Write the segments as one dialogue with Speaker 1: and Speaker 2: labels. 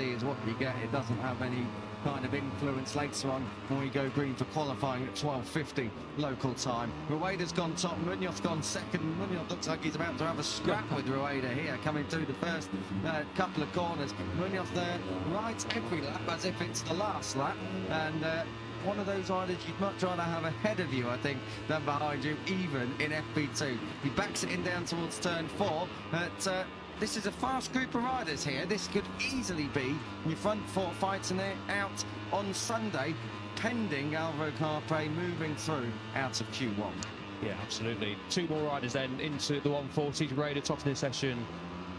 Speaker 1: is what you get. It doesn't have any kind of influence later on when we go green for qualifying at 12:50 local time. Rueda's gone top, Munoz gone second. Munoz looks like he's about to have a scrap with Rueda here, coming through the first couple of corners. Munoz there rides every lap as if it's the last lap, and one of those riders you'd much rather have ahead of you, I think, than behind you, even in FP2. He backs it in down towards turn 4, but this is a fast group of riders here. This could easily be your front 4 fighting it out on Sunday, pending Alvaro Carpe moving through out of Q1.
Speaker 2: Yeah, absolutely. 2 more riders then into the 140. Rueda topping the session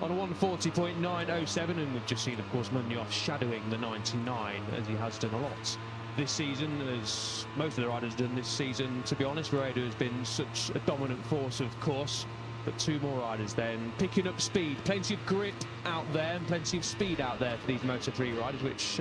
Speaker 2: on a 140.907, and we've just seen, of course, Munoz shadowing the 99, as he has done a lot this season, as most of the riders done this season. To be honest, Rueda has been such a dominant force, of course. But 2 more riders then picking up speed. Plenty of grip out there and plenty of speed out there for these Moto3 riders, which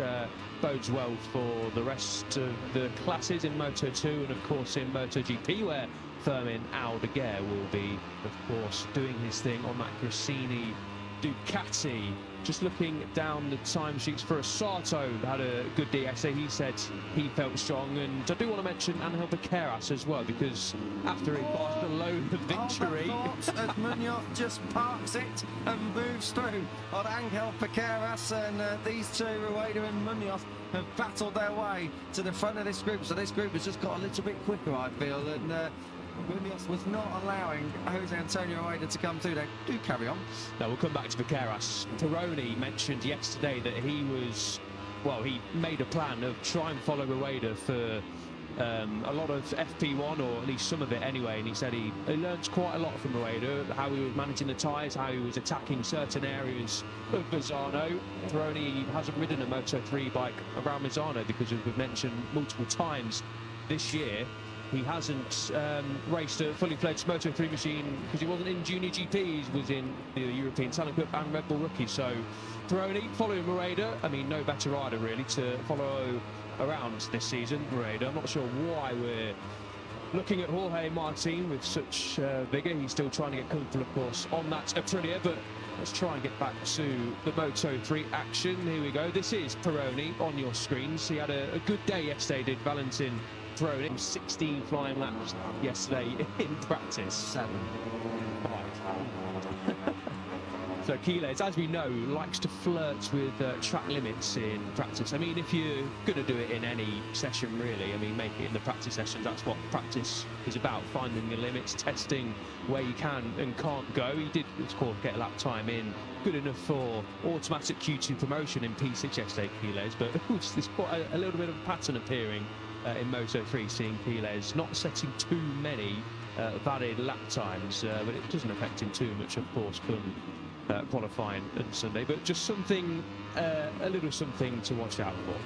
Speaker 2: bodes well for the rest of the classes in Moto2 and, of course, in MotoGP, where Fermin Aldeguer will be, of course, doing his thing on that Gresini Ducati. Just looking down the timesheets for Sato, had a good day yesterday. He said he felt strong, and I do want to mention Angel Bequeras as well, because after a Barcelona victory,
Speaker 1: as Munoz just parks it and moves through on Angel Bequeras, and these two, Rueda and Munoz, have battled their way to the front of this group. So this group has just got a little bit quicker, I feel, and Munoz was not allowing Jose Antonio Rueda to come through there. Do carry on.
Speaker 2: Now we'll come back to Bequeras. Pironi mentioned yesterday that he was, well, he made a plan of try and follow Rueda for a lot of FP1, or at least some of it anyway, and he said he learned quite a lot from Rueda, how he was managing the tyres, how he was attacking certain areas of Misano. Pironi hasn't ridden a Moto3 bike around Misano because, as we've mentioned multiple times this year, he hasn't raced a fully fledged Moto3 machine because he wasn't in Junior GP. He was in the European Talent Cup and Red Bull Rookie. So Pironi following Rueda, I mean, no better rider really to follow around this season. Rueda, I'm not sure why we're looking at Jorge Martin with such vigour. He's still trying to get comfortable, of course, on that Aprilia, but let's try and get back to the Moto3 action. Here we go. This is Pironi on your screens. He had a good day yesterday, did Valentin Pironi. 16 flying laps yesterday in practice.
Speaker 1: 7.
Speaker 2: So Quiles, as we know, likes to flirt with track limits in practice. I mean, if you're going to do it in any session, really, I mean, make it in the practice sessions. That's what practice is about, finding your limits, testing where you can and can't go. He did, of course, get a lap time in, good enough for automatic Q2 promotion in P6 yesterday, Quiles, but there's quite a little bit of a pattern appearing in Moto3, seeing Quiles not setting too many valid lap times, but it doesn't affect him too much, of course, come qualifying on Sunday, but just something, a little something to watch out for.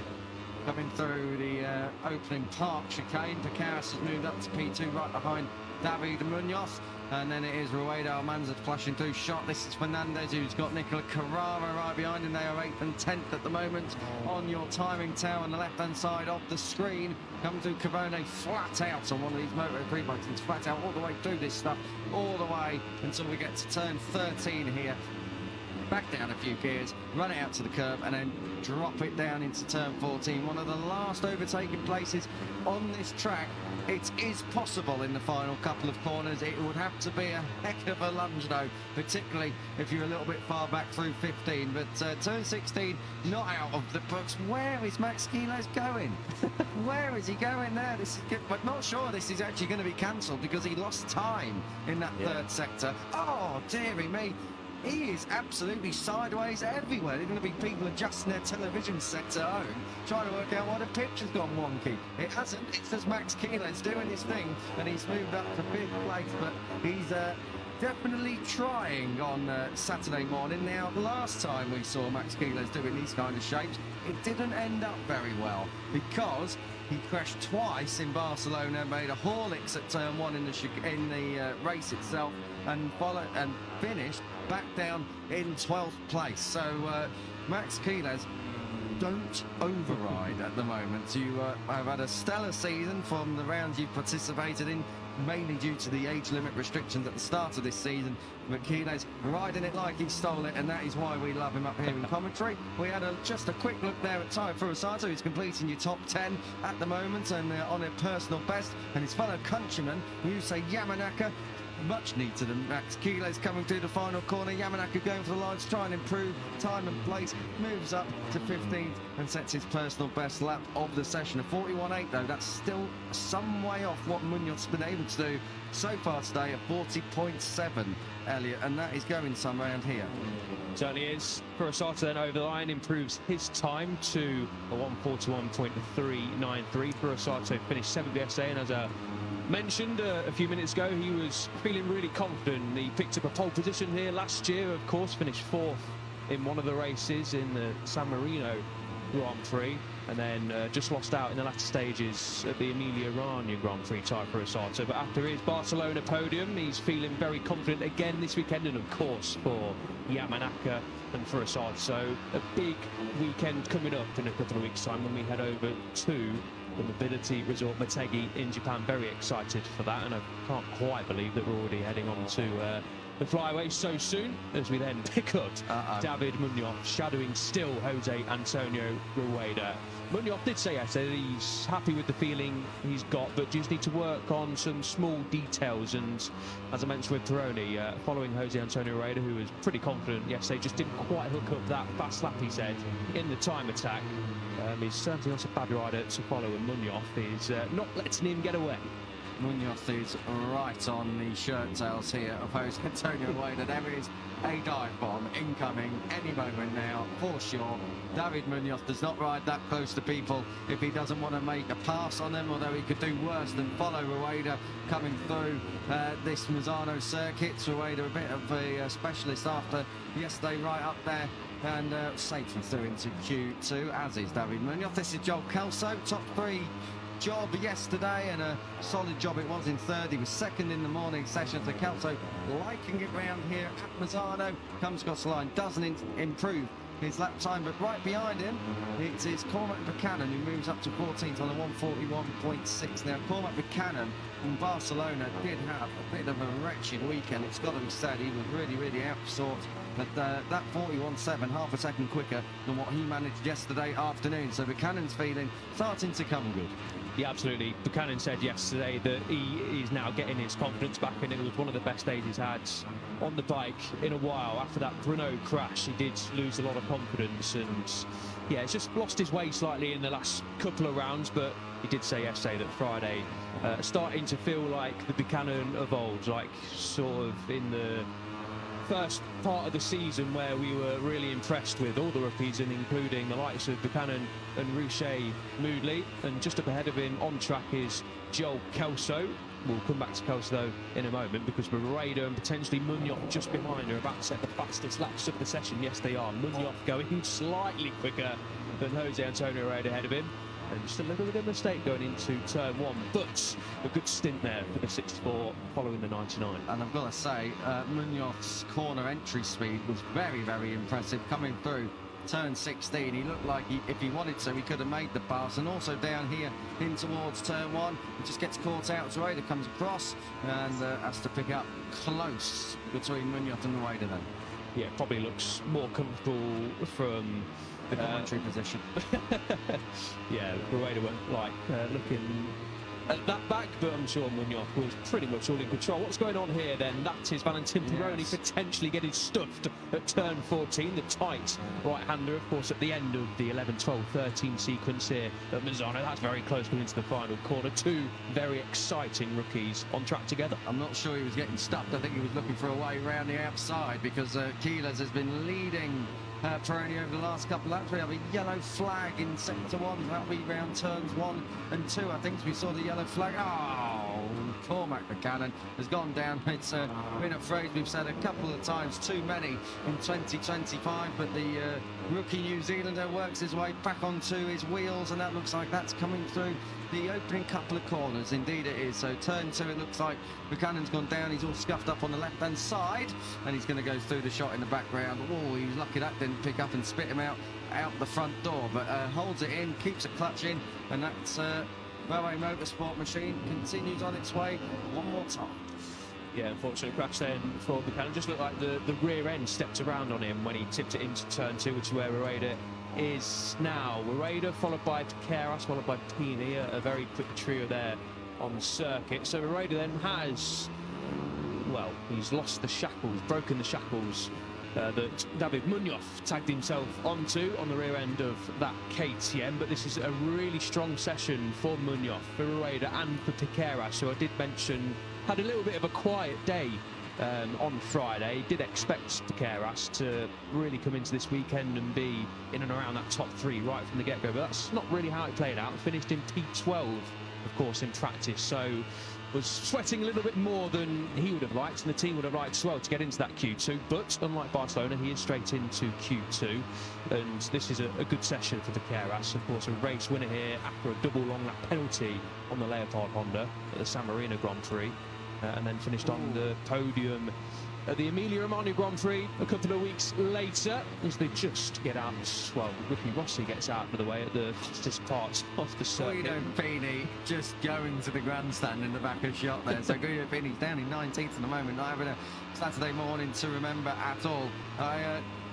Speaker 1: Coming through the opening park chicane, Bequeras has moved up to P2 right behind David Munoz, and then it is Rueda Almanza flashing through shot. This is Fernandez, who's got Nicola Carrara right behind him. They are 8th and 10th at the moment on your timing tower on the left-hand side of the screen. Coming through Cavone flat out on one of these Moto3 bikes. It's flat out all the way through this stuff, all the way until we get to turn 13 here. Back down a few gears, run it out to the curb, and then drop it down into turn 14. One of the last overtaking places on this track. It is possible in the final couple of corners. It would have to be a heck of a lunge, though, particularly if you're a little bit far back through 15. But turn 16, not out of the books. Where is Max Quiles going? Where is he going there? This is good, but not sure this is actually going to be cancelled because he lost time in that third sector. Oh, dearie me. He is absolutely sideways everywhere. There's going to be people adjusting their television sets at home, trying to work out why the picture's gone wonky. It hasn't. It's just Max Quiles doing his thing, and he's moved up to 5th place, but he's definitely trying on Saturday morning. Now, last time we saw Max Quiles doing these kind of shapes, it didn't end up very well because he crashed twice in Barcelona, made a Horlicks at turn 1 in the race itself, and finished back down in 12th place. So Max Quiles, don't override at the moment. You have had a stellar season from the rounds you've participated in. mainly due to the age limit restrictions at the start of this season. But Keeler's riding it like he stole it, and that is why we love him up here in commentary. We had just a quick look there at Tayo Furusato, who's completing your top 10 at the moment and on a personal best, and his fellow countryman, Yusei Yamanaka, much neater than Max. Keeler's coming through the final corner. Yamanaka going for the lines, trying to improve time and place, moves up to 15th and sets his personal best lap of the session. A 41.8 though, that's still some way off what Munoz has been able to do so far today, at 40.7, Elliot, and that is going some around here.
Speaker 2: Certainly is. Furusato then over the line, improves his time to a 141.393. Furusato finished 7th yesterday, and as mentioned a few minutes ago, he was feeling really confident. He picked up a pole position here last year, of course, finished 4th in one of the races in the San Marino Grand Prix, and then just lost out in the latter stages at the Emilia-Romagna Grand Prix, Tayo Furusato. But after his Barcelona podium, he's feeling very confident again this weekend, and of course for Yamanaka and Furusato, a big weekend coming up in a couple of weeks' time when we head over to the mobility resort Motegi in Japan. Very excited for that, and I can't quite believe that we're already heading on to the flyaway so soon, as we then pick up David Munoz shadowing still Jose Antonio Rueda. Munoz did say yesterday that he's happy with the feeling he's got, but just need to work on some small details. And as I mentioned with Pironi, following Jose Antonio Rueda, who was pretty confident yesterday, just didn't quite hook up that fast lap, he said, in the time attack. He's certainly not a bad rider to follow, and Munoz is not letting him get away.
Speaker 1: Munoz is right on the shirt tails here of Jose Antonio Rueda. There is a dive bomb incoming any moment now, for sure. David Munoz does not ride that close to people if he doesn't want to make a pass on them, although he could do worse than follow Rueda coming through this Misano circuit. Rueda, a bit of a specialist after yesterday, right up there, and safely through into Q2, as is David Munoz. This is Joel Kelso, top 3 job yesterday, and a solid job it was in third. He was second in the morning session, so Kelso liking it round here at Misano. Comes across the line, doesn't improve his lap time, but right behind him it is Cormac Buchanan, who moves up to 14th on a 141.6. Now Cormac Buchanan in Barcelona did have a bit of a wretched weekend, it's got to be said. He was really out of sorts, but that 41.7, half a second quicker than what he managed yesterday afternoon, so Buchanan's feeling starting to come good.
Speaker 2: Yeah, absolutely. Buchanan said yesterday that he is now getting his confidence back, and it was one of the best days he's had on the bike in a while. After that Brno crash, he did lose a lot of confidence, and yeah, he's just lost his way slightly in the last couple of rounds. But he did say yesterday that Friday starting to feel like the Buchanan of old, like sort of in the first part of the season where we were really impressed with all the rookies, and including the likes of Buchanan and Ruche Moodley. And just up ahead of him on track is Joel Kelso. We'll come back to Kelso though in a moment, because Rueda and potentially Munoz just behind are about to set the fastest laps of the session. Yes, they are. Munoz going slightly quicker than Jose Antonio Rueda ahead of him, and just a little bit of a mistake going into turn 1, but a good stint there for the 64 following the 99.
Speaker 1: And I've got to say, Munoz's corner entry speed was very impressive coming through turn 16. He looked like if he wanted to, he could have made the pass. And also down here in towards turn 1, he just gets caught out. Rueda comes across and has to pick up close between Munoz and Rueda then.
Speaker 2: Yeah, probably looks more comfortable from
Speaker 1: the commentary position.
Speaker 2: Yeah, Rueda went like looking at that back, but I'm sure Munoz was pretty much all in control. What's going on here then? That is Valentin Pironi potentially getting stuffed at turn 14. The tight right-hander, of course, at the end of the 11, 12, 13 sequence here at Misano. That's very close coming into the final corner. Two very exciting rookies on track together.
Speaker 1: I'm not sure he was getting stuffed. I think he was looking for a way around the outside, because Keeler's has been leading Pironi over the last couple of laps. We have a yellow flag in sector 1. That'll be round turns 1 and 2. I think we saw the yellow flag. Oh, Cormac Buchanan has gone down. It's been a phrase we've said a couple of times too many in 2025, but the rookie New Zealander works his way back onto his wheels, and that looks like that's coming through the opening couple of corners. Indeed it is. So turn 2, it looks like Buchanan's gone down. He's all scuffed up on the left hand side, and he's going to go through the shot in the background. Oh, he was lucky that didn't pick up and spit him out the front door, but holds it in, keeps a clutch in, and that's Railway Motorsport machine continues on its way one more time.
Speaker 2: Yeah, unfortunate crash then for Buchanan. Just looked like the rear end stepped around on him when he tipped it into turn 2, which is where Rueda is now. Rueda followed by Piqueras, followed by Pini, a very quick trio there on the circuit. So Rueda then has, well, he's lost the shackles, broken the shackles that David Munoz tagged himself onto on the rear end of that KTM. But this is a really strong session for Munoz, for Rueda and for Piqueras, who I did mention had a little bit of a quiet day on Friday. Did expect Piqueras to really come into this weekend and be in and around that top 3 right from the get-go, but that's not really how it played out. Finished in P12, of course, in practice, so was sweating a little bit more than he would have liked, and the team would have liked as well to get into that Q2. But unlike Barcelona, he is straight into Q2, and this is a good session for Piqueras. Of course, a race winner here after a double long lap penalty on the Leopard Honda at the San Marino Grand Prix, and then finished on the podium at the Emilia-Romagna Grand Prix a couple of weeks later, as they just get out, well, Ricky Rossi gets out of the way at the fastest part of the circuit.
Speaker 1: Guido Pini just going to the grandstand in the back of shot there. So Guido Pini's down in 19th at the moment, not having a Saturday morning to remember at all.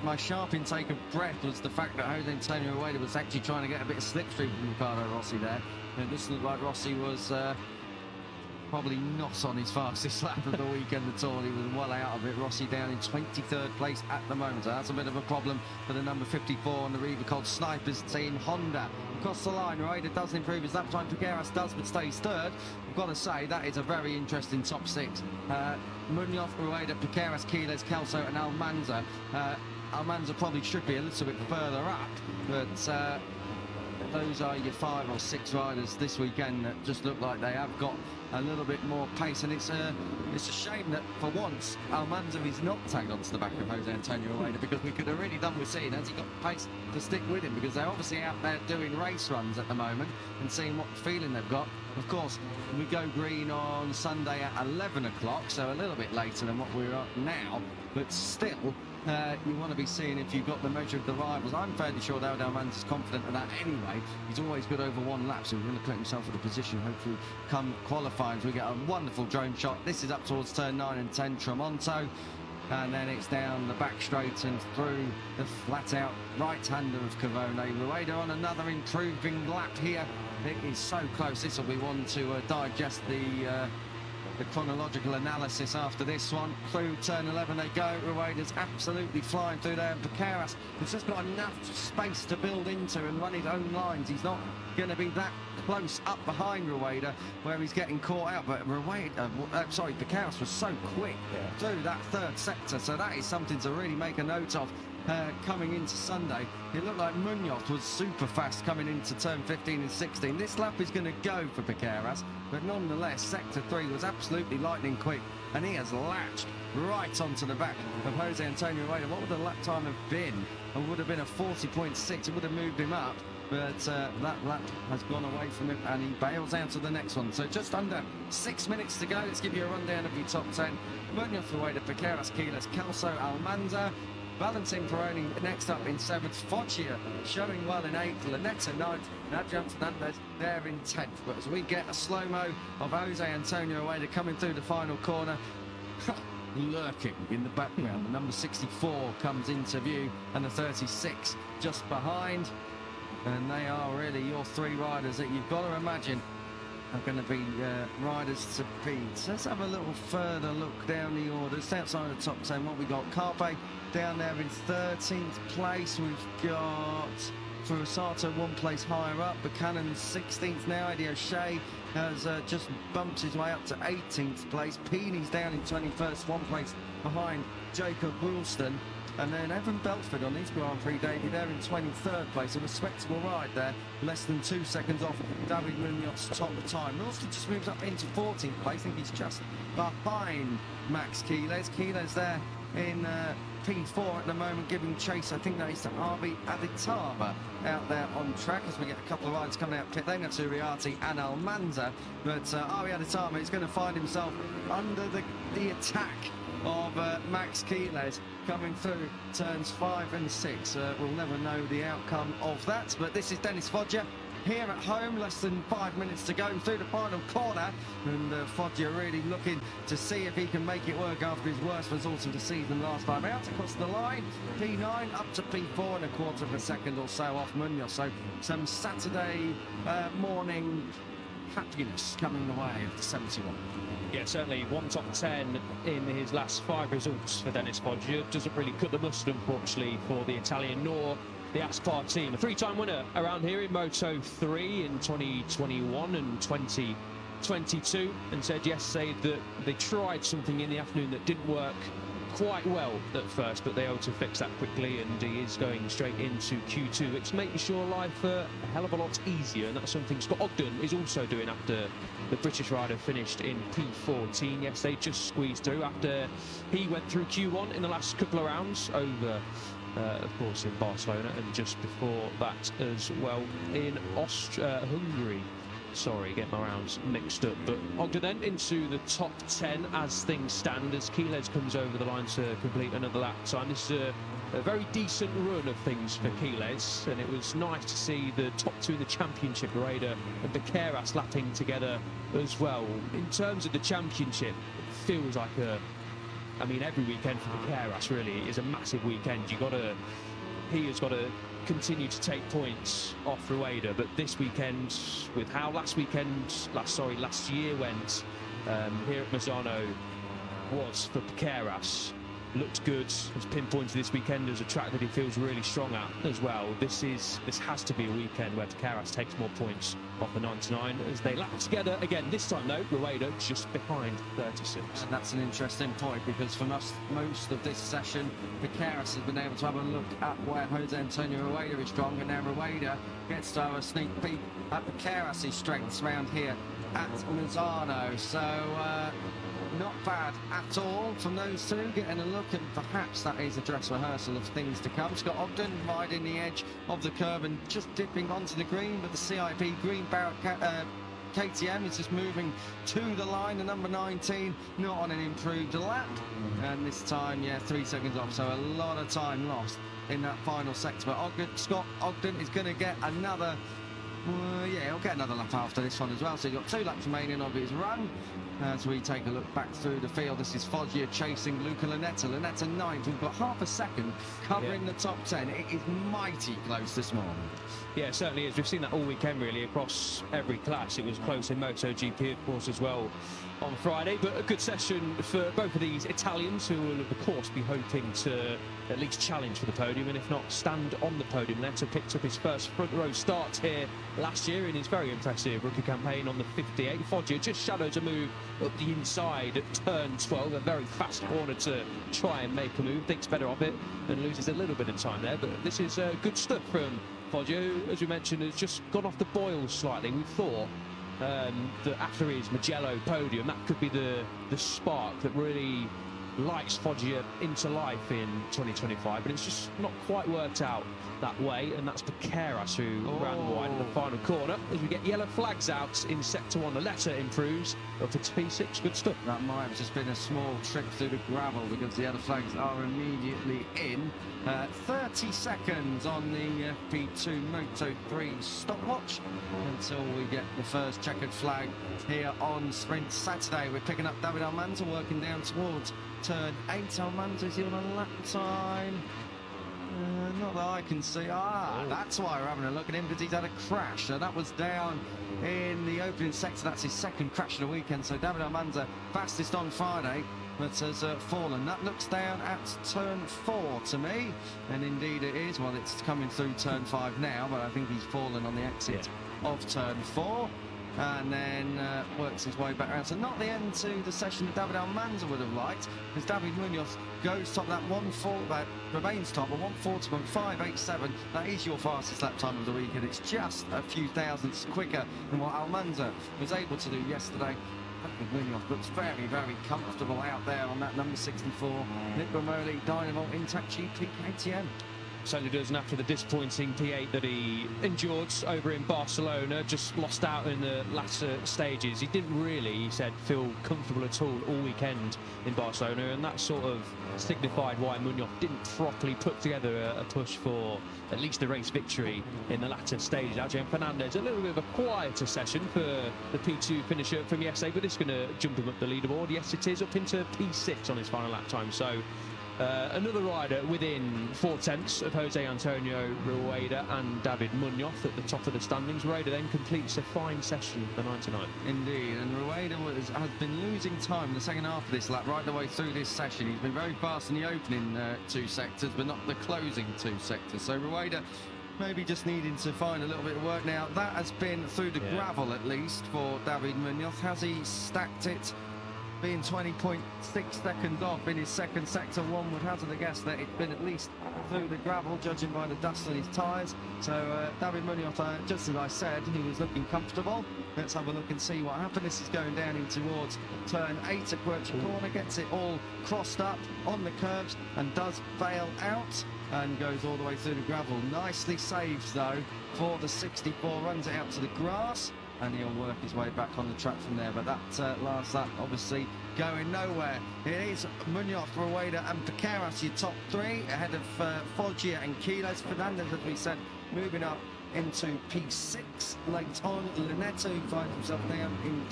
Speaker 1: My sharp intake of breath was the fact that Jose Antonio Rueda was actually trying to get a bit of slipstream from Ricardo Rossi there. And this looked like Rossi was probably not on his fastest lap of the weekend at all. He was well out of it. Rossi down in 23rd place at the moment. So that's a bit of a problem for the number 54 on the Revacol Snipers team. Honda across the line. Rueda does improve his lap time. Piqueras does, but stays third. I've got to say, that is a very interesting top 6. Munoz, Rueda, Piqueras, Quiles, Kelso and Almanza. Almanza probably should be a little bit further up, but those are your 5 or 6 riders this weekend that just look like they have got a little bit more pace, and it's a shame that for once Almanza is not tagged onto the back of Jose Antonio Rueda, because we could have really done with seeing has he got the pace to stick with him, because they're obviously out there doing race runs at the moment and seeing what feeling they've got. Of course, we go green on Sunday at 11 o'clock, so a little bit later than what we're at now, but still you want to be seeing if you've got the measure of the rivals. I'm fairly sure David Almanza's confident of that anyway. He's always good over 1 lap, so he's going to put himself in a position, hopefully, come qualifying. So we get a wonderful drone shot. This is up towards turn 9 and 10, Tramonto. And then it's down the back straight and through the flat-out right-hander of Cavone. Rueda on another improving lap here. It is so close. This will be one to digest the chronological analysis after this one. Through turn 11 they go. Rueda's absolutely flying through there, and Piqueras has just got enough space to build into and run his own lines. He's not going to be that close up behind Rueda where he's getting caught out, but Piqueras was so quick through that 3rd sector, so that is something to really make a note of. Coming into Sunday, it looked like Munoz was super fast coming into turn 15 and 16. This lap is going to go for Piqueras, but nonetheless, sector 3 was absolutely lightning quick, and he has latched right onto the back of Jose Antonio Rueda. What would the lap time have been? It would have been a 40.6. It would have moved him up, but that lap has gone away from him, and he bails out to the next one. So just under 6 minutes to go. Let's give you a rundown of your top 10. Munoz, Rueda, Piqueras, Quiles, Kelso, Almanza. Valentin Peroni next up in 7th, Foggia showing well in 8th, Lanetta 9th, and Adrian Fernandez there in 10th. But as we get a slow-mo of Jose Antonio Rueda coming through the final corner, lurking in the background, the number 64 comes into view, and the 36 just behind. And they are really your 3 riders that you've got to imagine are going to be riders to beat. So let's have a little further look down the orders. Outside the top 10, what we got? Carpe down there in 13th place. We've got Furusato 1 place higher up. Buchanan 16th now. Eddie O'Shea has just bumped his way up to 18th place. Pini's down in 21st, 1 place behind Jacob Wilston. And then Evan Belford on his Grand Prix debut there in 23rd place. A respectable ride there, less than 2 seconds off David Munoz's top time. Wilston just moves up into 14th place. I think he's just behind Max Quiles. Quiles there in P4 at the moment, giving chase. I think that is to RB Aditama out there on track, as we get a couple of riders coming out. Then to Riati and Almanza. But RB Aditama is going to find himself under the attack of Max Quiles coming through turns 5 and 6. We'll never know the outcome of that, but this is Dennis Foggia here at home. Less than 5 minutes to go through the final corner, and Foggia really looking to see if he can make it work after his worst result of the season last time out. Across the line, P9 up to P4 and a quarter of a second or so off Munoz. So some Saturday morning happiness coming the way of the 71.
Speaker 2: Yeah, certainly one top 10 in his last 5 results for Dennis Foggia. Doesn't really cut the mustard, unfortunately, for the Italian nor the Aspar team. A 3-time winner around here in Moto3 in 2021 and 2022, and said yesterday that they tried something in the afternoon that didn't work quite well at first, but they ought to fix that quickly, and he is going straight into Q2. It's making sure life a hell of a lot easier, and that's something Scott Ogden is also doing after the British rider finished in P14 yesterday, just squeezed through after he went through Q1 in the last couple of rounds over of course in Barcelona, and just before that as well in Hungary. Sorry, get my rounds mixed up. But Ogden then into the top 10 as things stand, as Quiles comes over the line to complete another lap time. This is a very decent run of things for Quiles, and it was nice to see the top 2 in the championship, Rueda and Bequeras, lapping together as well. In terms of the championship, it feels like I mean, every weekend for Bequeras really is a massive weekend. He has got to continue to take points off Rueda, but this weekend, with how last year went here at Misano was for Bequeras, looked good. Has pinpointed this weekend as a track that he feels really strong at as well. This has to be a weekend where Bequeras takes more points off the 99 as they lap together again. This time though, Rueda just behind 36.
Speaker 1: And that's an interesting point, because for most of this session, Bequeras has been able to have a look at where Jose Antonio Rueda is strong, and now Rueda gets to have a sneak peek at Bequeras' strengths around here at Misano. So not bad at all from those two, getting a look, and perhaps that is a dress rehearsal of things to come. Scott Ogden riding the edge of the curve and just dipping onto the green, but the CIP green barrel KTM is just moving to the line. The number 19 not on an improved lap, and this time, yeah, 3 seconds off, so a lot of time lost in that final sector. But Scott Ogden is going to get another he'll get another lap after this one as well. So he's got 2 laps remaining of his run. As we take a look back through the field, this is Foggia chasing Luca Lanetta. Lanetta 9th. We've got half a second covering the top 10. It is mighty close this morning.
Speaker 2: Yeah, it certainly is. We've seen that all weekend really across every class. It was close in MotoGP, of course, as well on Friday, but a good session for both of these Italians, who will of course be hoping to at least challenge for the podium, and if not, stand on the podium. Lanetta picked up his first front row start here last year in his very impressive rookie campaign on the 58. Foggia just shadows a move up the inside at turn 12, a very fast corner to try and make a move, thinks better of it and loses a little bit of time there. But this is good stuff from Foggia, who, as we mentioned, has just gone off the boil slightly. We thought that after his Mugello podium, that could be the spark that really lights Foggia into life in 2025, but it's just not quite worked out that way, and that's Bequeras who ran wide in the final corner. As we get yellow flags out in sector 1, the letter improves up to P6. Good stuff.
Speaker 1: That might have just been a small trip through the gravel, because the yellow flags are immediately in. 30 seconds on the FP2 Moto3 stopwatch until we get the first checkered flag here on Sprint Saturday. We're picking up David Almanza working down towards turn 8. Almanza, is he on a lap time? Not that I can see. That's why we're having a look at him, because he's had a crash. So that was down in the opening sector. That's his second crash of the weekend. So David Almanza, fastest on Friday, but has fallen. That looks down at turn 4 to me, and indeed it is. Well, it's coming through turn 5 now, but I think he's fallen on the exit of turn 4. And then works his way back around. So not the end to the session that David Almanza would have liked, as David Munoz goes top that 1:40, that remains top at 1:40.587. That is your fastest lap time of the weekend. It's just a few thousandths quicker than what Almanza was able to do yesterday. David Munoz looks very, very comfortable out there on that number 64 Nick Romoli Dynamo Intact GP KTM.
Speaker 2: certainly does. And after the disappointing P8 that he endured over in Barcelona, just lost out in the latter stages. He didn't really, he said, feel comfortable at all weekend in Barcelona, and that sort of signified why Munoz didn't properly put together a push for at least a race victory in the latter stage. Adrian Fernandez, a little bit of a quieter session for the P2 finisher from yesterday, but it's going to jump him up the leaderboard. Yes, it is, up into P6 on his final lap time. So another rider within 4/10 of Jose Antonio Rueda and David Munoz at the top of the standings. Rueda then completes a fine session for 99.
Speaker 1: Indeed, and Rueda has been losing time in the second half of this lap, right the way through this session. He's been very fast in the opening 2 sectors, but not the closing 2 sectors. So Rueda maybe just needing to find a little bit of work now. That has been through the gravel, at least, for David Munoz. Has he stacked it? Being 20.6 seconds off in his second sector, one would hazard a guess that it's been at least through the gravel, judging by the dust on his tyres. So David Munoz, just as I said, he was looking comfortable. Let's have a look and see what happened. This is going down in towards turn 8 at Quercia Corner, gets it all crossed up on the curbs and does bail out and goes all the way through the gravel. Nicely saved though for the 64, runs it out to the grass, and he'll work his way back on the track from there. But that last lap obviously going nowhere. It is Munoz, Rueda and Piqueras, your top 3, ahead of Foggia and Quiles. Fernandez, as we said, moving up into P6. Late on, Lunetto, who finds himself down in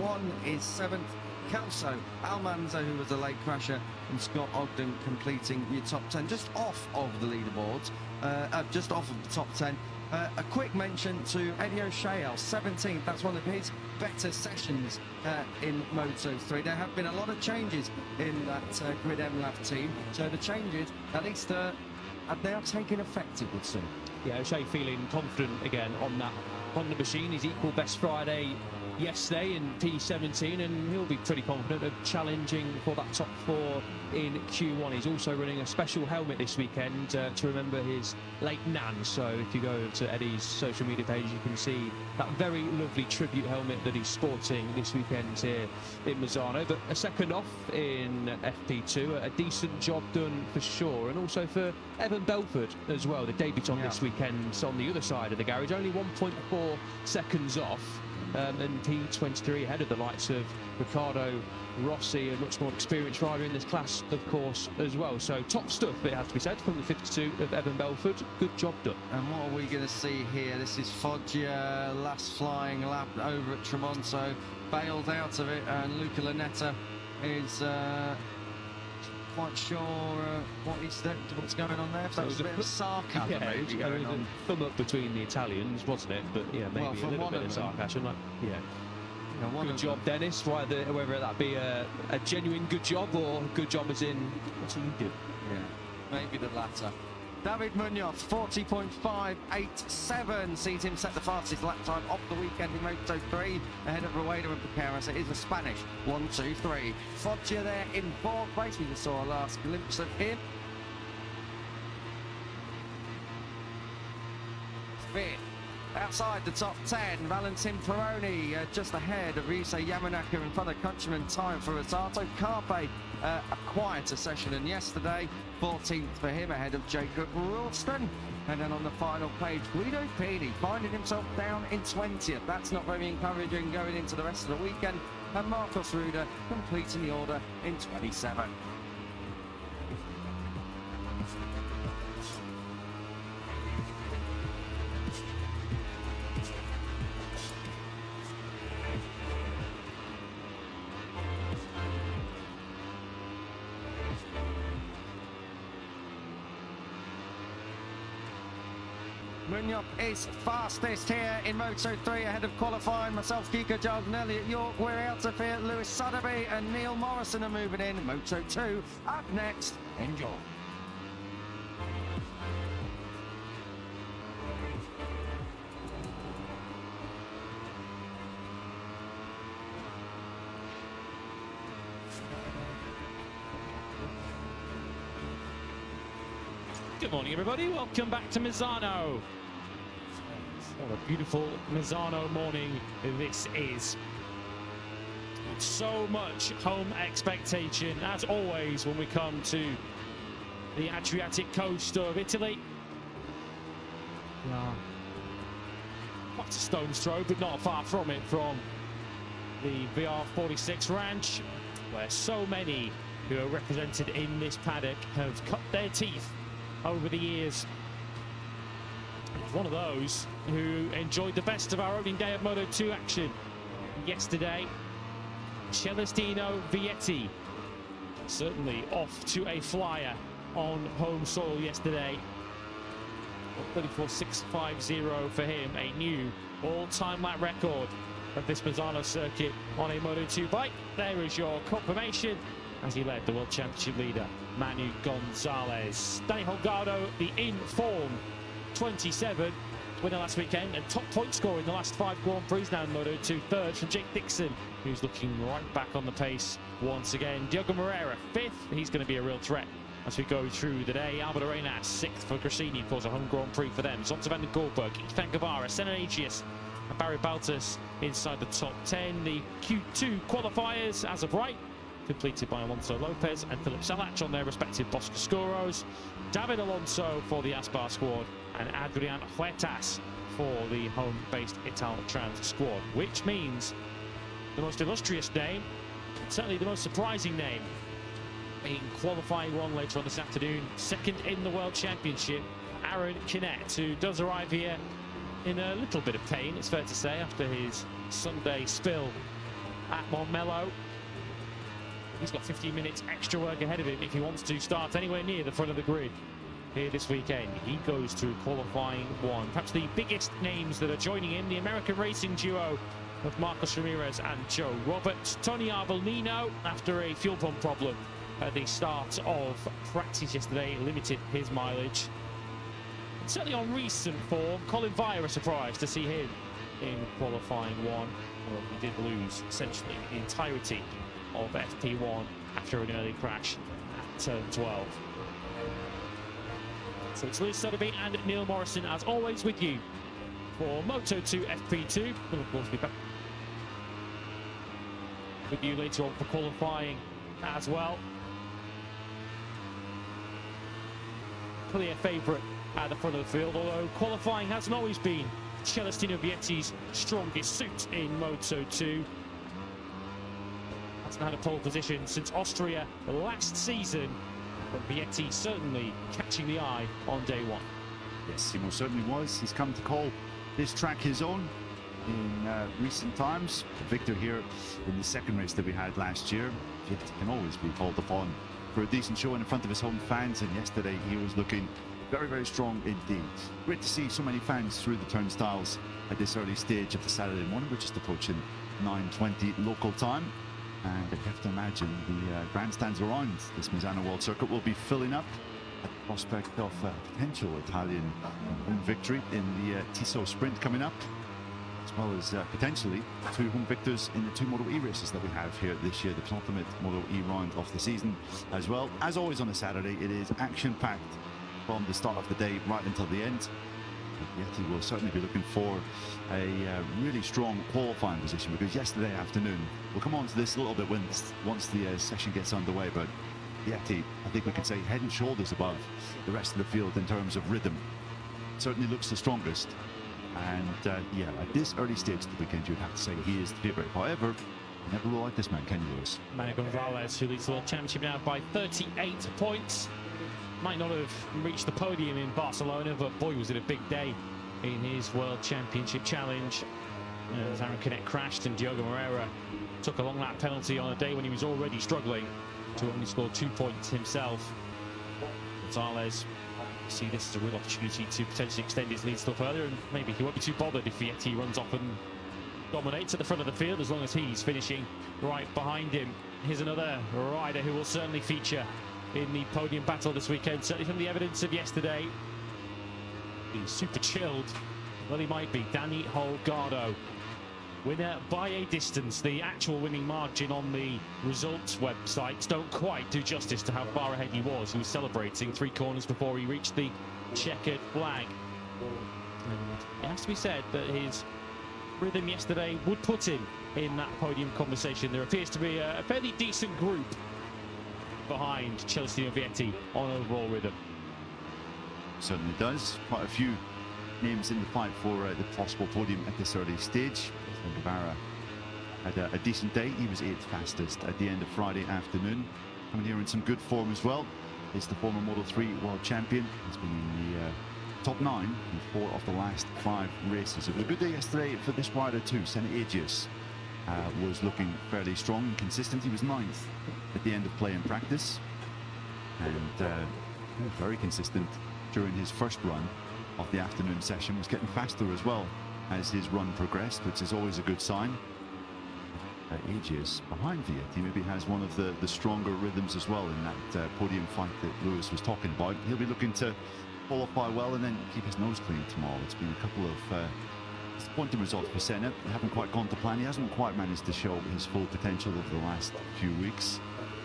Speaker 1: Q1, is 7th. Kelso, Almanza, who was a late crasher, and Scott Ogden completing your top 10, just off of the leaderboards, just off of the top 10. A quick mention to Eddie O'Shea, 17th. That's one of his better sessions in Moto3. There have been a lot of changes in that Grid MLAF team, so the changes, at least, are now taking effect, it would seem.
Speaker 2: Yeah, O'Shea feeling confident again on that Honda machine. His equal best Friday yesterday in P17, and he'll be pretty confident of challenging for that top 4 in Q1. He's also running a special helmet this weekend to remember his late nan. So if you go to Eddie's social media page, you can see that very lovely tribute helmet that he's sporting this weekend here in Misano. But a second off in FP2, a decent job done for sure, and also for Evan Belford as well, the debutant this weekend on the other side of the garage, only 1.4 seconds off. And P23 ahead of the likes of Ricardo Rossi, a much more experienced rider in this class, of course, as well. So top stuff, it has to be said, from the 52 of Evan Belford. Good job done.
Speaker 1: And what are we going to see here? This is Foggia, last flying lap over at Tremonto, bailed out of it, and Luca Lunetta is quite sure what's going on there. So it was a bit of sarcasm maybe going on.
Speaker 2: A thumb up between the Italians, wasn't it? But yeah, maybe a little bit of sarcasm. Like, good job, Dennis. Whether that be a genuine good job or good job as in, what do you do?
Speaker 1: Yeah, maybe the latter. David Munoz, 40.587, sees him set the fastest lap time of the weekend in Moto3, ahead of Rueda and Piqueras. It is a Spanish 1, 2, 3. Foggia there in 4th place. We just saw a last glimpse of him. 5th. Outside the top 10, Valentin Peroni just ahead of Ryusei Yamanaka and Father Countryman time for Rosato. Carpe, a quieter session than yesterday, 14th for him ahead of Jacob Ralston. And then on the final page, Guido Pini finding himself down in 20th. That's not very encouraging going into the rest of the weekend. And Marcos Ruda completing the order in 27. Munoz is fastest here in Moto3, ahead of qualifying. Myself, Kiko Jordan, Elliot York, we're out of here. Lewis Sotheby and Neil Morrison are moving in. Moto2 up next. Enjoy.
Speaker 3: Good morning, everybody. Welcome back to Misano. What a beautiful Misano morning this is. So much home expectation, as always, when we come to the Adriatic coast of Italy. Yeah. Quite a stone's throw, but not far from it, from the VR46 ranch, where so many who are represented in this paddock have cut their teeth over the years. One of those who enjoyed the best of our opening day of Moto2 action yesterday, Celestino Vietti, certainly off to a flyer on home soil yesterday. 34.650 for him, a new all-time lap record of this Misano circuit on a Moto2 bike. There is your confirmation as he led the World Championship leader, Manu Gonzalez. Danny Holgado, the in-form 27, winner last weekend and top point scorer in the last 5 Grand Prix now in Moto2. Third from Jake Dixon, who's looking right back on the pace once again. Diogo Moreira, 5th. He's going to be a real threat as we go through the day. Albert Arenas, 6th for Grassini, of course, a home Grand Prix for them. Zonta van den Goldberg, Ethan Guevara, Senna Agius, and Barry Baltus inside the top 10. The Q2 qualifiers, as of right, completed by Alonso Lopez and Philip Salach on their respective Boscoscuros. David Alonso for the Aspar squad and Adrian Huertas for the home-based Italtrans squad, which means the most illustrious name, certainly the most surprising name, in qualifying one later on this afternoon, second in the World Championship, Aaron Canet, who does arrive here in a little bit of pain, it's fair to say, after his Sunday spill at Montmello. He's got 15 minutes extra work ahead of him if he wants to start anywhere near the front of the grid here this weekend. He goes through qualifying one. Perhaps the biggest names that are joining him, the American racing duo of Marcos Ramirez and Joe Roberts. Tony Arbolino, after a fuel pump problem at the start of practice yesterday, limited his mileage. And certainly on recent form, Colin Vire, a surprise to see him in qualifying one. Well, he did lose essentially the entirety of FP1 after an early crash at turn 12. So it's Lewis Sotheby and Neil Morrison, as always, with you for Moto2 FP2. We'll of course be back with you later on for qualifying as well. Clear favourite at the front of the field, although qualifying hasn't always been Celestino Vietti's strongest suit in Moto2. Hasn't had a pole position since Austria last season, but Vietti certainly catching the eye on day one.
Speaker 4: Yes, he most certainly was. He's come to call this track his own in recent times. Victor here in the second race that we had last year. Vietti can always be called upon for a decent show in front of his home fans, and yesterday he was looking very, very strong indeed. Great to see so many fans through the turnstiles at this early stage of the Saturday morning. We're just approaching 9:20 local time, and I have to imagine the grandstands around this Misano World Circuit will be filling up at the prospect of potential Italian home victory in the Tissot Sprint coming up, as well as potentially 2 home victors in the 2 Moto E races that we have here this year, the penultimate Moto E round of the season as well. As always on a Saturday, it is action-packed from the start of the day right until the end. Vietti will certainly be looking for a really strong qualifying position, because yesterday afternoon, we'll come on to this a little bit once the session gets underway, but Vietti, I think we can say head and shoulders above the rest of the field in terms of rhythm. Certainly looks the strongest, and yeah, at this early stage of the weekend, you'd have to say he is the favourite. However, you never rule out this man, can you, Lewis?
Speaker 3: Manu Gonzalez, who leads the World Championship now by 38 points. Might not have reached the podium in Barcelona, but boy, was it a big day in his World Championship challenge. As Aaron Canet crashed and Diogo Moreira took a long lap penalty on a day when he was already struggling to only score 2 points himself. Gonzalez, see this as a real opportunity to potentially extend his lead still further, and maybe he won't be too bothered if Vietti runs off and dominates at the front of the field, as long as he's finishing right behind him. Here's another rider who will certainly feature in the podium battle this weekend, certainly from the evidence of yesterday. He's super chilled, well he might be. Danny Holgado, winner by a distance. The actual winning margin on the results websites don't quite do justice to how far ahead he was. He was celebrating 3 corners before he reached the checkered flag. And it has to be said that his rhythm yesterday would put him in that podium conversation. There appears to be a fairly decent group behind Celestino Vietti on overall rhythm.
Speaker 4: Certainly does. Quite a few names in the fight for the possible podium at this early stage. Guevara had a decent day. He was 8th fastest at the end of Friday afternoon. Coming here in some good form as well is the former Moto3 world champion. He's been in the top 9 in 4 of the last 5 races. It was a good day yesterday for this rider too. Senna Agius was looking fairly strong and consistent. He was 9th at the end of play and practice, and very consistent during his first run of the afternoon session. Was getting faster as well as his run progressed, which is always a good sign. Agius behind Vietti maybe has one of the stronger rhythms as well in that podium fight that Lewis was talking about. He'll be looking to qualify well and then keep his nose clean tomorrow. It's been a couple of disappointing results for Senna. They haven't quite gone to plan. He hasn't quite managed to show his full potential over the last few weeks.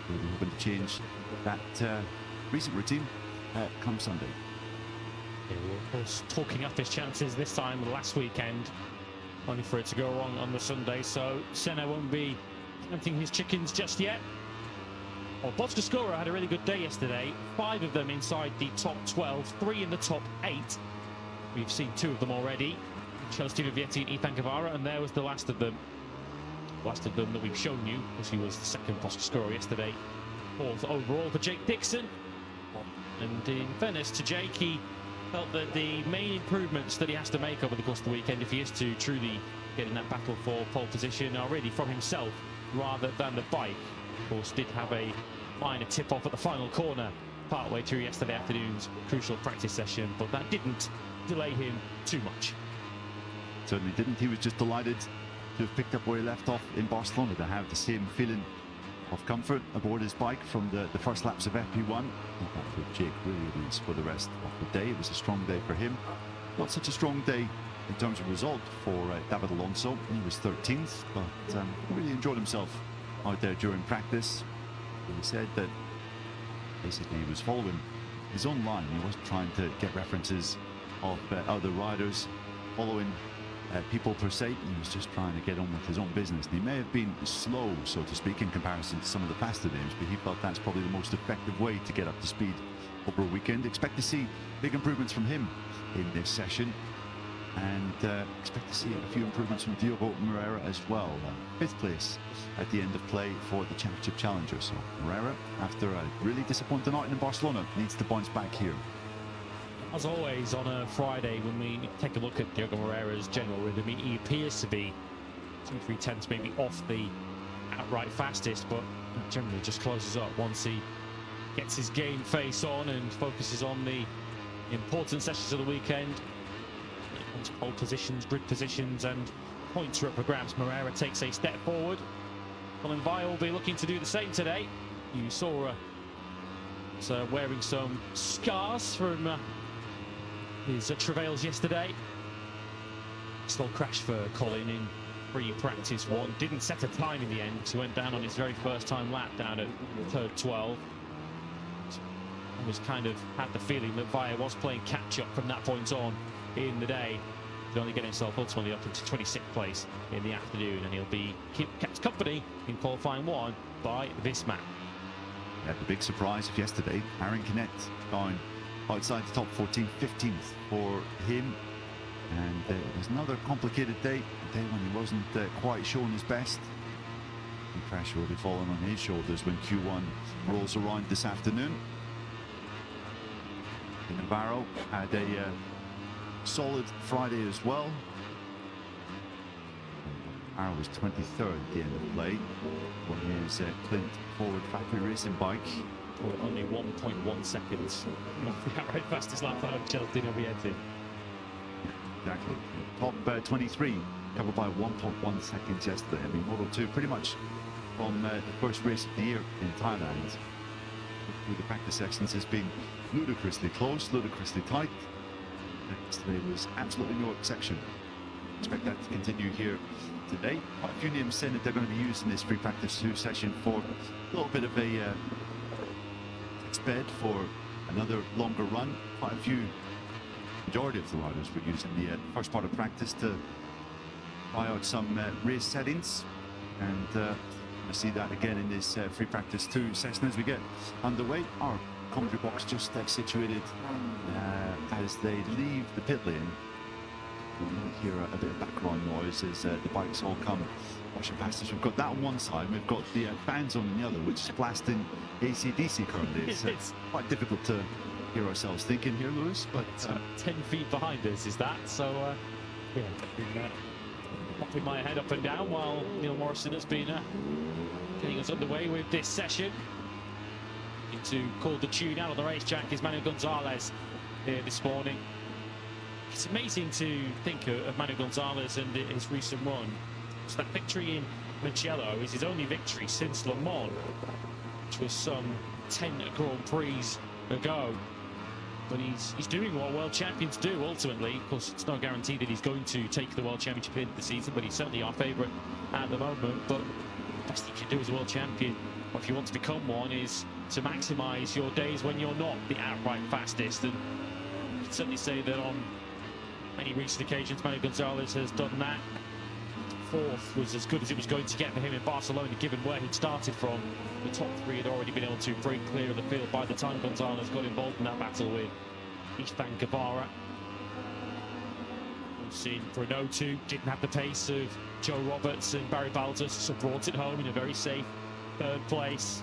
Speaker 4: We'll be hoping to change that recent routine come Sunday.
Speaker 3: Yeah, we were of course talking up his chances this time last weekend, only for it to go wrong on the Sunday, so Senna won't be counting his chickens just yet. Well, Boscoscuro had a really good day yesterday. 5 of them inside the top 12, 3 in the top 8. We've seen 2 of them already, Celestino Vietti and Ethan Guevara, and there was the last of them. Last of them that we've shown you, because he was the second Boscoscuro yesterday. 4th overall for Jake Dixon. And in fairness to Jake, he felt that the main improvements that he has to make over the course of the weekend, if he is to truly get in that battle for pole position, are really from himself rather than the bike. Of course, did have a minor tip-off at the final corner partway through yesterday afternoon's crucial practice session, but that didn't delay him too much.
Speaker 4: Certainly didn't. He was just delighted to have picked up where he left off in Barcelona, to have the same feeling of comfort aboard his bike from the first laps of FP1. I think that's what Jake really is for the rest of the day. It was a strong day for him. Not such a strong day in terms of result for David Alonso. He was 13th, but really enjoyed himself out there during practice. He said that basically he was following his own line. He wasn't trying to get references of other riders, following people per se. He was just trying to get on with his own business. And he may have been slow, so to speak, in comparison to some of the faster names, but he felt that's probably the most effective way to get up to speed over a weekend. Expect to see big improvements from him in this session, and expect to see a few improvements from Diogo Moreira as well. 5th place at the end of play for the Championship Challenger. So Moreira, after a really disappointing night in Barcelona, needs to bounce back here.
Speaker 3: As always on a Friday, when we take a look at Diogo Moreira's general rhythm, he appears to be 2-3 tenths maybe off the outright fastest, but generally just closes up once he gets his game face on and focuses on the important sessions of the weekend. Once pole positions, grid positions and points are up for grabs, Moreira takes a step forward. Colin Vile will be looking to do the same today. You saw wearing some scars from his travails yesterday. Slow crash for Colin in pre-practice 1. Didn't set a time in the end. He went down on his very first time lap down at third 12. I was kind of had the feeling that Via was playing catch-up from that point on in the day. He'll only get himself ultimately up into 26th place in the afternoon, and he'll be kept company in qualifying 1 by Visma.
Speaker 4: Yeah, the big surprise of yesterday, Aaron Canet down outside the top 14, 15th for him. And it was another complicated day, a day when he wasn't quite showing his best. The pressure will be falling on his shoulders when Q1 rolls around this afternoon. Navarro had a solid Friday as well. Navarro was 23rd at the end of play on his Clint Forward Factory Racing bike.
Speaker 3: Only 1.1 seconds off the outright fastest lap time of Celestino Vietti.
Speaker 4: Exactly. Top 23, covered by 1.1 seconds yesterday. I mean, Moto2 pretty much from the first race of the year in Thailand through the practice sections has been ludicrously close, ludicrously tight. Yesterday was absolutely no exception. Expect that to continue here today. Quite a few names saying that they're going to be using this free practice 2 session for a little bit of a bed for another longer run. Quite a few, majority of the riders were using the first part of practice to try out some race settings, and to see that again in this free practice 2 session as we get underway. Our commentary box just situated as they leave the pit lane. You hear a bit of background noise as the bikes all come rushing past us. We've got that on one side, we've got the fans on the other, which is blasting AC/DC currently. It's quite difficult to hear ourselves thinking here, Lewis, but
Speaker 3: 10 feet behind us is that, so yeah, been popping my head up and down while Neil Morrison has been getting us underway with this session. To call the tune out on the racetrack is Manu Gonzalez here this morning. It's amazing to think of Manu Gonzalez and his recent run. So that victory in Mugello is his only victory since Le Mans, which was some 10 Grand Prix ago. But he's doing what world champions do ultimately. Of course, it's no guarantee that he's going to take the world championship in the season, but he's certainly our favourite at the moment. But the best he can do as a world champion, or if you want to become one, is to maximise your days when you're not the outright fastest. And I can certainly say that on many recent occasions, Manu Gonzalez has done that. Fourth was as good as it was going to get for him in Barcelona, given where he'd started from. The top 3 had already been able to break clear of the field by the time Gonzalez got involved in that battle with Istvan Guevara. We've seen Bruno too, didn't have the pace of Joe Roberts and Barry Baltus, so brought it home in a very safe 3rd place.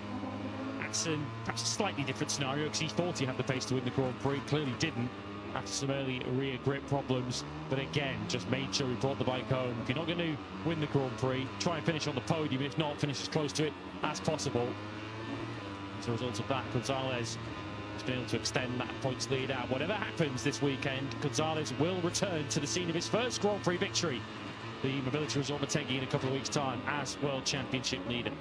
Speaker 3: Axon, perhaps a slightly different scenario, because he thought he had the pace to win the Grand Prix, clearly didn't after some early rear grip problems, but again just made sure he brought the bike home. If you're not going to win the Grand Prix, try and finish on the podium, if not, finish as close to it as possible. As a result of that, Gonzalez has been able to extend that points lead out. Whatever happens this weekend, Gonzalez will return to the scene of his first Grand Prix victory, the Mobility Resort Motegi, in a couple of weeks' time as World Championship leader.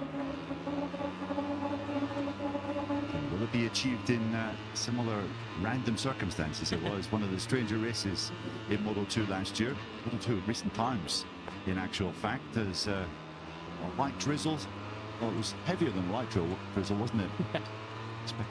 Speaker 4: will it be achieved in similar random circumstances? It was one of the stranger races in Moto2 last year. Moto2 in recent times, in actual fact, as a light drizzle. Well, it was heavier than light drizzle, wasn't it?